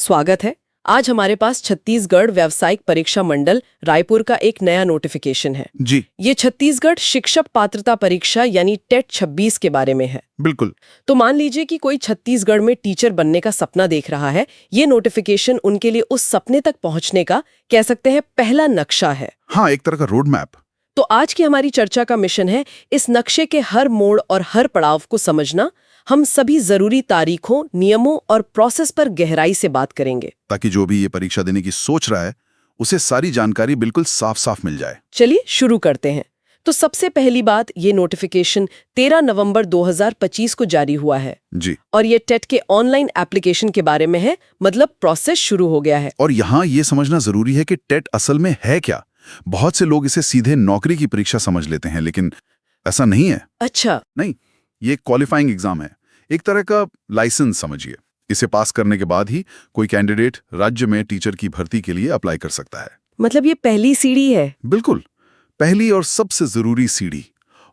स्वागत है। आज हमारे पास छत्तीसगढ़ व्यावसायिक परीक्षा मंडल रायपुर का एक नया नोटिफिकेशन है जी ये छत्तीसगढ़ शिक्षक पात्रता परीक्षा यानी टेट 26 के बारे में है। बिल्कुल। तो मान लीजिए कि कोई छत्तीसगढ़ में टीचर बनने का सपना देख रहा है। ये नोटिफिकेशन उनके लिए उस सपने तक पहुंचने का कह सकते हैं पहला नक्शा है। हाँ, एक तरह का रोड मैप। तो आज की हमारी चर्चा का मिशन है इस नक्शे के हर मोड़ और हर पड़ाव को समझना। हम सभी जरूरी तारीखों, नियमों और प्रोसेस पर गहराई से बात करेंगे ताकि जो भी ये परीक्षा देने की सोच रहा है उसे सारी जानकारी बिल्कुल साफ साफ मिल जाए। चलिए शुरू करते हैं। तो सबसे पहली बात, ये नोटिफिकेशन 13 नवंबर 2025 को जारी हुआ है जी। और ये टेट के ऑनलाइन एप्लीकेशन के बारे में है, मतलब प्रोसेस शुरू हो गया है। और यहाँ ये समझना जरूरी है कि टेट असल में है क्या। बहुत से लोग इसे सीधे नौकरी की परीक्षा समझ लेते हैं, लेकिन ऐसा नहीं है। अच्छा। नहीं, ये क्वालिफाइंग एग्जाम है, एक तरह का लाइसेंस समझिए। इसे पास करने के बाद ही कोई कैंडिडेट राज्य में टीचर की भर्ती के लिए अप्लाई कर सकता है। मतलब ये पहली सीढ़ी है। बिल्कुल, पहली और सबसे जरूरी सीढ़ी।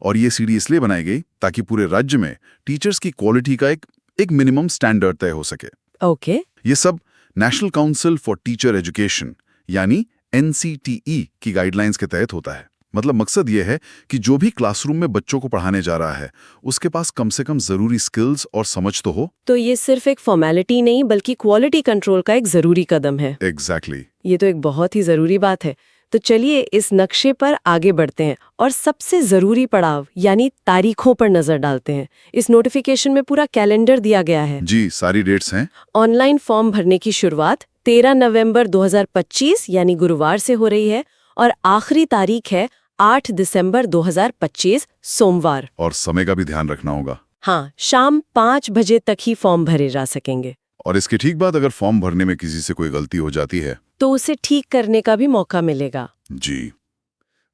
और ये सीढ़ी इसलिए बनाई गई ताकि पूरे राज्य में टीचर्स की क्वालिटी का एक मिनिमम स्टैंडर्ड तय हो सके। ओके। ये सब national council for teacher education यानी NCTE की गाइडलाइंस के तहत होता है। मतलब मकसद ये है कि जो भी क्लासरूम में बच्चों को पढ़ाने जा रहा है उसके पास कम से कम जरूरी स्किल्स और समझ तो हो। तो ये सिर्फ एक फॉर्मेलिटी नहीं बल्कि क्वालिटी कंट्रोल का एक जरूरी कदम है। एग्जैक्टली। ये तो एक बहुत ही जरूरी बात है। तो चलिए इस नक्शे पर आगे बढ़ते हैं और सबसे जरूरी पड़ाव यानी तारीखों पर नजर डालते हैं। इस नोटिफिकेशन में पूरा कैलेंडर दिया गया है। जी, सारी डेट्स हैं। ऑनलाइन फॉर्म भरने की शुरुआत 13 नवंबर 2025 यानी गुरुवार से हो रही है और आखिरी तारीख है 8 दिसंबर 2025 सोमवार। और समय का भी ध्यान रखना होगा। हाँ, शाम 5 बजे तक ही फॉर्म भरे जा सकेंगे। और इसके ठीक बाद अगर फॉर्म भरने में किसी से कोई गलती हो जाती है तो उसे ठीक करने का भी मौका मिलेगा। जी।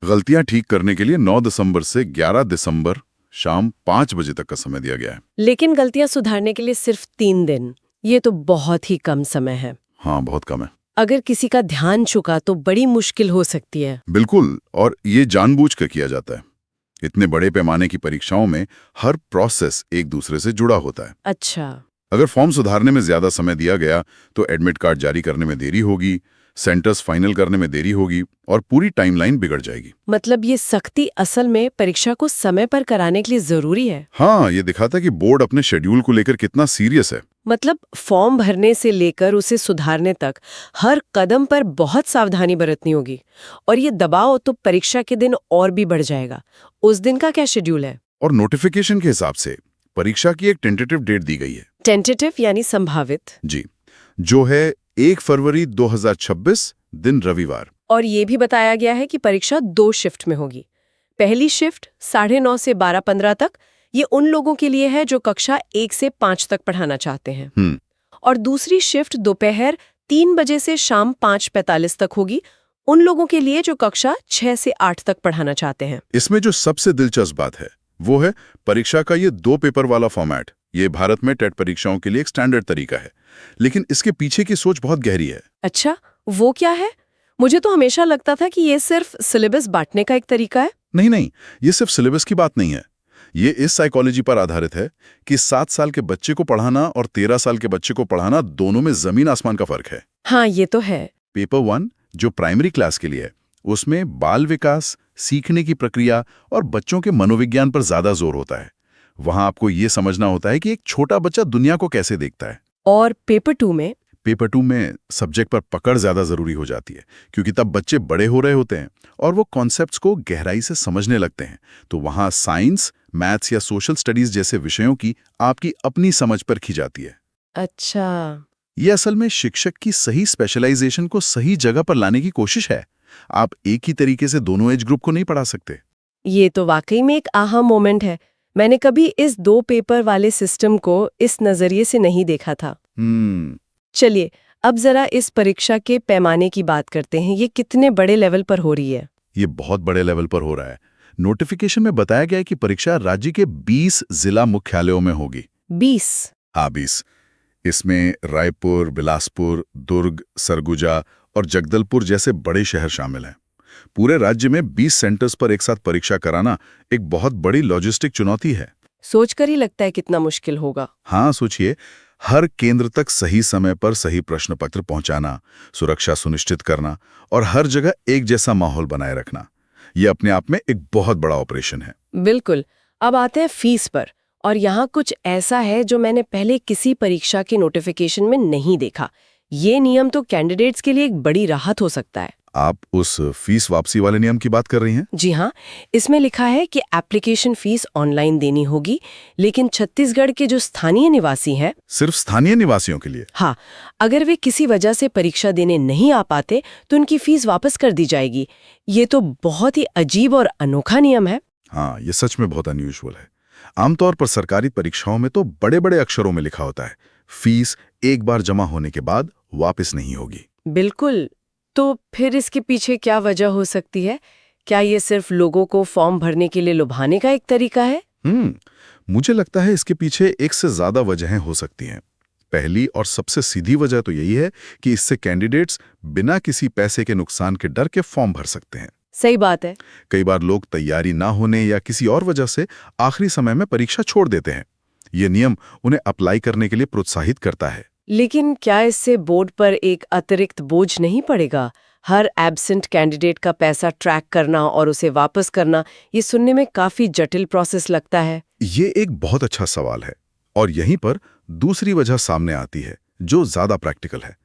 गलतियां ठीक करने के लिए 9 दिसंबर से 11 दिसंबर शाम 5 बजे तक का समय दिया गया है। लेकिन गलतियां सुधारने के लिए सिर्फ 3 दिन, ये तो बहुत ही कम समय है। हाँ, बहुत कम है। अगर किसी का ध्यान चुका तो बड़ी मुश्किल हो सकती है। बिल्कुल, और ये जानबूझकर किया जाता है। इतने बड़े पैमाने की परीक्षाओं में हर प्रोसेस एक दूसरे से जुड़ा होता है। अच्छा। अगर फॉर्म सुधारने में ज्यादा समय दिया गया तो एडमिट कार्ड जारी करने में देरी होगी, सेंटर्स फाइनल करने में देरी होगी और पूरी टाइमलाइन बिगड़ जाएगी। मतलब ये सख्ती असल में परीक्षा को समय पर कराने के लिए जरूरी है। हाँ, ये दिखाता है कि बोर्ड अपने शेड्यूल को लेकर कितना सीरियस है। मतलब फॉर्म भरने से लेकर उसे सुधारने तक हर कदम पर बहुत सावधानी बरतनी होगी। और ये दबाव तो परीक्षा के दिन और भी बढ़ जाएगा। उस दिन का क्या शेड्यूल है? और नोटिफिकेशन के हिसाब से परीक्षा की एक टेंटेटिव डेट दी गई है। टेंटेटिव यानी संभावित। जी, जो है 1 फरवरी 2026 दिन रविवार। और ये भी बताया गया है कि परीक्षा 2 शिफ्ट में होगी। पहली शिफ्ट 9:30 से 12:15 तक, ये उन लोगों के लिए है जो कक्षा 1 से 5 तक पढ़ाना चाहते हैं। और दूसरी शिफ्ट दोपहर 3 बजे से शाम 5:45 तक होगी, उन लोगों के लिए जो कक्षा 6 से 8 तक पढ़ाना चाहते हैं। इसमें जो सबसे दिलचस्प बात है वो है परीक्षा का ये 2 पेपर वाला फॉर्मेट। ये भारत में टेट परीक्षाओं के लिए एक स्टैंडर्ड तरीका है, लेकिन इसके पीछे की सोच बहुत गहरी है। अच्छा, वो क्या है? मुझे तो हमेशा लगता था कि ये सिर्फ सिलेबस बांटने का एक तरीका है। नहीं, ये सिर्फ सिलेबस की बात नहीं है। ये इस साइकोलॉजी पर आधारित है कि 7 साल के बच्चे को पढ़ाना और 13 साल के बच्चे को पढ़ाना, दोनों में जमीन आसमान का फर्क है। हाँ, ये तो है। पेपर 1 जो प्राइमरी क्लास के लिए है, उसमें बाल विकास, सीखने की प्रक्रिया और बच्चों के मनोविज्ञान पर ज्यादा जोर होता है। वहां आपको ये समझना होता है कि एक छोटा बच्चा दुनिया को कैसे देखता है। और पेपर 2 में सब्जेक्ट पर पकड़ ज्यादा जरूरी हो जाती है, क्योंकि तब बच्चे बड़े हो रहे होते हैं और वो कॉन्सेप्ट्स को गहराई से समझने लगते हैं। तो वहां साइंस, मैथ्स या सोशल स्टडीज जैसे विषयों की आपकी अपनी समझ पर खी जाती है। अच्छा। ये असल में शिक्षक की सही स्पेशलाइजेशन को सही जगह पर लाने की कोशिश है। आप एक ही तरीके से दोनों एज ग्रुप को नहीं पढ़ा सकते। ये तो वाकई में एक आहा मोमेंट है। मैंने कभी इस 2 पेपर वाले सिस्टम को इस नजरिए से नहीं देखा था। चलिए अब जरा इस परीक्षा के पैमाने की बात करते हैं। ये कितने बड़े लेवल पर हो रही है? ये बहुत बड़े लेवल पर हो रहा है। नोटिफिकेशन में बताया गया है कि परीक्षा राज्य के 20 जिला मुख्यालयों में होगी। 20? हाँ, 20। इसमें रायपुर, बिलासपुर, दुर्ग, सरगुजा और जगदलपुर जैसे बड़े शहर शामिल हैं। पूरे राज्य में 20 सेंटर्स पर एक साथ परीक्षा कराना एक बहुत बड़ी लॉजिस्टिक चुनौती है। सोचकर ही लगता है कितना मुश्किल होगा। हाँ, सोचिए, हर केंद्र तक सही समय पर सही प्रश्न पत्र पहुंचाना, सुरक्षा सुनिश्चित करना और हर जगह एक जैसा माहौल बनाए रखना, ये अपने आप में एक बहुत बड़ा ऑपरेशन है। बिल्कुल। अब आते हैं फीस पर, और यहाँ कुछ ऐसा है जो मैंने पहले किसी परीक्षा के नोटिफिकेशन में नहीं देखा। ये नियम तो कैंडिडेट्स के लिए एक बड़ी राहत हो सकता है। आप उस फीस वापसी वाले नियम की बात कर रही हैं? जी हाँ, इसमें लिखा है कि एप्लीकेशन फीस ऑनलाइन देनी होगी, लेकिन छत्तीसगढ़ के जो स्थानीय निवासी हैं, सिर्फ स्थानीय निवासियों के लिए? हाँ, अगर वे किसी वजह से परीक्षा देने नहीं आ पाते तो उनकी फीस वापस कर दी जाएगी। ये तो बहुत ही अजीब और अनोखा नियम है। हाँ, ये सच में बहुत अनयूजुअल है। आमतौर पर सरकारी परीक्षाओं में तो बड़े बड़े अक्षरों में लिखा होता है, फीस एक बार जमा होने के बाद वापस नहीं होगी। बिल्कुल। तो फिर इसके पीछे क्या वजह हो सकती है? क्या ये सिर्फ लोगों को फॉर्म भरने के लिए लुभाने का एक तरीका है? मुझे लगता है इसके पीछे एक से ज्यादा वजहें हो सकती हैं। पहली और सबसे सीधी वजह तो यही है कि इससे कैंडिडेट्स बिना किसी पैसे के नुकसान के डर के फॉर्म भर सकते हैं। सही बात है। कई बार लोग तैयारी ना होने या किसी और वजह से आखिरी समय में परीक्षा छोड़ देते हैं। ये नियम उन्हें अप्लाई करने के लिए प्रोत्साहित करता है। लेकिन क्या इससे बोर्ड पर एक अतिरिक्त बोझ नहीं पड़ेगा? हर एब्सेंट कैंडिडेट का पैसा ट्रैक करना और उसे वापस करना, ये सुनने में काफी जटिल प्रोसेस लगता है। ये एक बहुत अच्छा सवाल है, और यहीं पर दूसरी वजह सामने आती है जो ज्यादा प्रैक्टिकल है।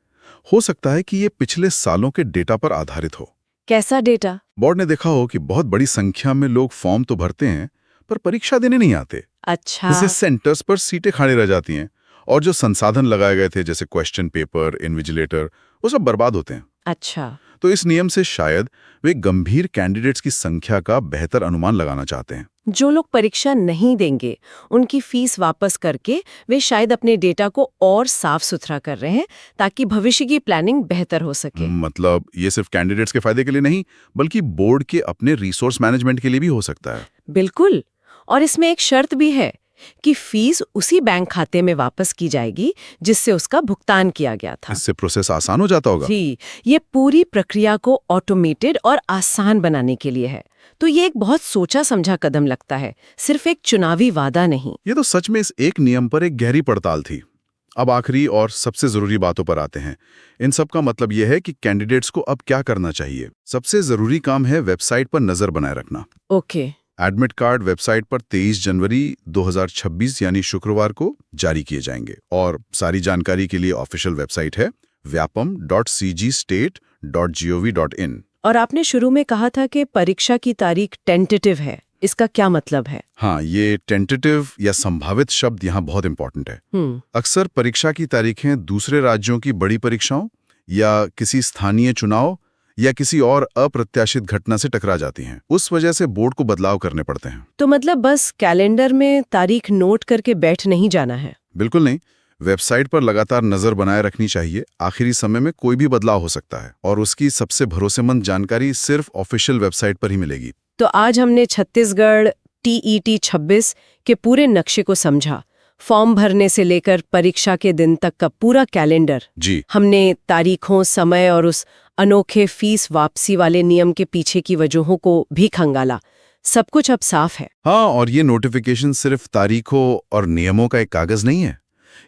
हो सकता है कि ये पिछले सालों के डेटा पर आधारित हो। कैसा डेटा? बोर्ड ने देखा हो कि बहुत बड़ी संख्या में लोग फॉर्म तो भरते हैं पर परीक्षा देने नहीं आते। अच्छा। जैसे सेंटर्स पर सीटें खाली रह जाती हैं, और जो संसाधन लगाए गए थे जैसे क्वेश्चन पेपर, इन्विजिलेटर, वो सब बर्बाद होते हैं। अच्छा। तो इस नियम से शायद वे गंभीर कैंडिडेट्स की संख्या का बेहतर अनुमान लगाना चाहते हैं। जो लोग परीक्षा नहीं देंगे, उनकी फीस वापस करके वे शायद अपने डेटा को और साफ सुथरा कर रहे हैं ताकि भविष्य की प्लानिंग बेहतर हो सके। मतलब ये सिर्फ कैंडिडेट्स के फायदे के लिए नहीं, बल्कि बोर्ड के अपने रिसोर्स मैनेजमेंट के लिए भी हो सकता है। बिल्कुल। और इसमें एक शर्त भी है कि फीस उसी बैंक खाते में वापस की जाएगी जिससे उसका भुगतान किया गया था। इससे प्रोसेस आसान हो जाता होगा। जी, ये पूरी प्रक्रिया को ऑटोमेटेड और आसान बनाने के लिए है। तो ये एक बहुत सोचा समझा कदम लगता है, सिर्फ एक चुनावी वादा नहीं। ये तो सच में इस एक नियम पर एक गहरी पड़ताल थी। अब आखिरी और सबसे जरूरी बातों पर आते हैं। इन सब का मतलब यह है कि कैंडिडेट्स को अब क्या करना चाहिए। सबसे जरूरी काम है वेबसाइट पर नजर बनाए रखना। ओके। एडमिट कार्ड वेबसाइट पर 23 जनवरी 2026 यानी शुक्रवार को जारी किए जाएंगे, और सारी जानकारी के लिए ऑफिशियल वेबसाइट है vyapam.cgstate.gov.in। और आपने शुरू में कहा था कि परीक्षा की तारीख टेंटेटिव है, इसका क्या मतलब है? हाँ, ये टेंटेटिव या संभावित शब्द यहाँ बहुत इंपॉर्टेंट है। अक्सर परीक्षा की तारीखें दूसरे राज्यों की बड़ी परीक्षाओं या किसी स्थानीय चुनाव या किसी और अप्रत्याशित घटना से टकरा जाती हैं। उस वजह से बोर्ड को बदलाव करने पड़ते हैं। तो मतलब बस कैलेंडर में तारीख नोट करके बैठ नहीं जाना है? बिल्कुल नहीं, वेबसाइट पर लगातार नजर बनाए रखनी चाहिए। आखिरी समय में कोई भी बदलाव हो सकता है, और उसकी सबसे भरोसेमंद जानकारी सिर्फ ऑफिशियल वेबसाइट पर ही मिलेगी। तो आज हमने छत्तीसगढ़ TET 26 के पूरे नक्शे को समझा, फॉर्म भरने से लेकर परीक्षा के दिन तक का पूरा कैलेंडर। जी, हमने तारीखों, समय और उस अनोखे फीस वापसी वाले नियम के पीछे की वजहों को भी खंगाला। सब कुछ अब साफ है। हाँ, और ये नोटिफिकेशन सिर्फ तारीखों और नियमों का एक कागज नहीं है।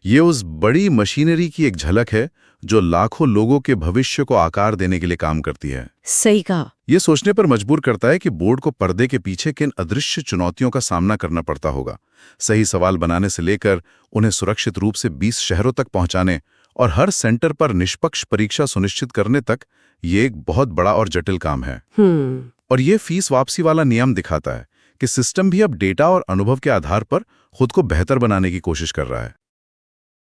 ये उस बड़ी मशीनरी की एक झलक है जो लाखों लोगों के भविष्य को आकार देने के लिए काम करती है। सही कहा। ये सोचने पर मजबूर करता है कि बोर्ड को पर्दे के पीछे किन अदृश्य चुनौतियों का सामना करना पड़ता होगा। सही सवाल बनाने से लेकर उन्हें सुरक्षित रूप से 20 शहरों तक पहुंचाने और हर सेंटर पर निष्पक्ष परीक्षा सुनिश्चित करने तक, ये एक बहुत बड़ा और जटिल काम है। और ये फीस वापसी वाला नियम दिखाता है कि सिस्टम भी अब डेटा और अनुभव के आधार पर खुद को बेहतर बनाने की कोशिश कर रहा है।